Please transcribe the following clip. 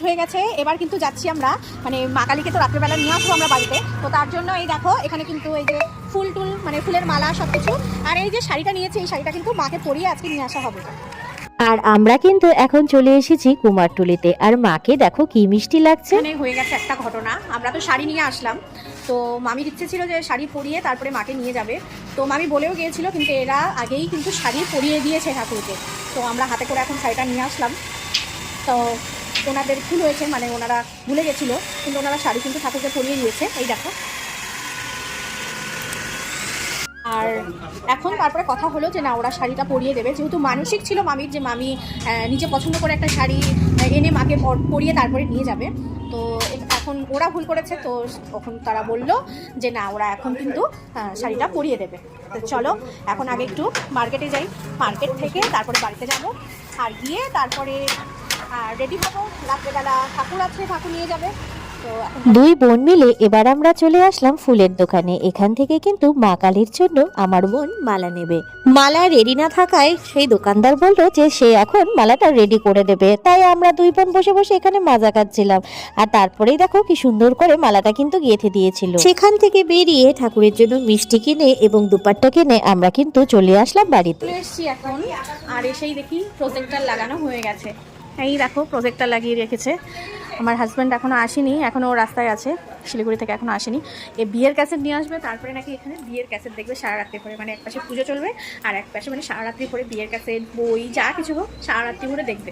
হয়ে গেছে। এবার কিন্তু যাচ্ছি আমরা, মানে মা কালীকে তো রাত্রেবেলা নিয়ে আসবো আমরা বাড়িতে। তো তার জন্য এই দেখো এখানে কিন্তু এই যে ফুল টুল, মানে ফুলের মালা সব কিছু, আর এই যে শাড়িটা নিয়েছি, এই শাড়িটা কিন্তু মাকে পরিয়ে আজকে নিয়ে আসা হবে। আর আমরা কিন্তু এখন চলে এসেছি কুমারটুলিতে। আর মাকে দেখো কি মিষ্টি লাগছে। এখানে হয়ে গেছে একটা ঘটনা, আমরা তো শাড়ি নিয়ে আসলাম, তো মামির ইচ্ছে ছিল যে শাড়ি পরিয়ে তারপরে মাকে নিয়ে যাবে। তো মামি বলেও গিয়েছিল, কিন্তু এরা আগেই কিন্তু শাড়ি পরিয়ে দিয়েছে ঠাকুরকে। তো আমরা হাতে করে এখন শাড়িটা নিয়ে আসলাম। তো ওনাদের ভুল হয়েছে, মানে ওনারা ভুলে গেছিলো, কিন্তু ওনারা শাড়ি কিন্তু ঠাকুরকে পরিয়ে দিয়েছে, এই দেখো। আর এখন তারপরে কথা হলো যে না, ওরা শাড়িটা পরিয়ে দেবে, যেহেতু মানসিক ছিল মামির যে মামি নিজে পছন্দ করে একটা শাড়ি এনে মাকে পরিয়ে তারপরে নিয়ে যাবে। তো এখন ওরা ভুল করেছে, তো তখন তারা বলল যে না, ওরা এখন কিন্তু শাড়িটা পরিয়ে দেবে। তো চলো এখন আগে একটু মার্কেটে যাই, মার্কেট থেকে তারপরে বাড়িতে যাব, আর গিয়ে তারপরে রেডি হবো। রাত্রেবেলা ঠাকুর আছে, ঠাকুর নিয়ে যাবে। তো এখন দুই বোন মিলে এবার আমরা চলে আসলাম ফুলের দোকানে। এখান থেকে কিন্তু মা কালীর জন্য আমার বোন মালা নেবে। মালা রেডি না থাকায় সেই দোকানদার বললো যে সে এখন মালাটা রেডি করে দেবে। তাই আমরা দুই বোন বসে বসে এখানে মাজা খাচ্ছিলাম। আর তারপরেই দেখো কি সুন্দর করে মালাটা কিন্তু গেঁথে দিয়েছিল। সেখান থেকে বেরিয়ে ঠাকুরের জন্য মিষ্টি কিনে এবং দুপাট্টা কিনে আমরা কিন্তু চলে আসলাম বাড়িতে। চলে এসছি এখন, আর এসেই দেখি প্রজেক্টর লাগানো হয়ে গেছে। এই দেখো প্রজেক্টর লাগিয়ে রেখেছে। আমার হাজব্যান্ড এখনও আসেনি, এখনও রাস্তায় আছে, শিলিগুড়ি থেকে এখনও আসেনি। বিয়ের ক্যাসেট নিয়ে আসবে, তারপরে নাকি এখানে বিয়ের ক্যাসেট দেখবে সারা রাত্রি করে, মানে এক পাশে পুজো চলবে আর এক পাশে মানে সারা রাত্রি করে বিয়ের ক্যাসেট, বই, যা কিছু হোক সারা রাত্রি করে দেখবে।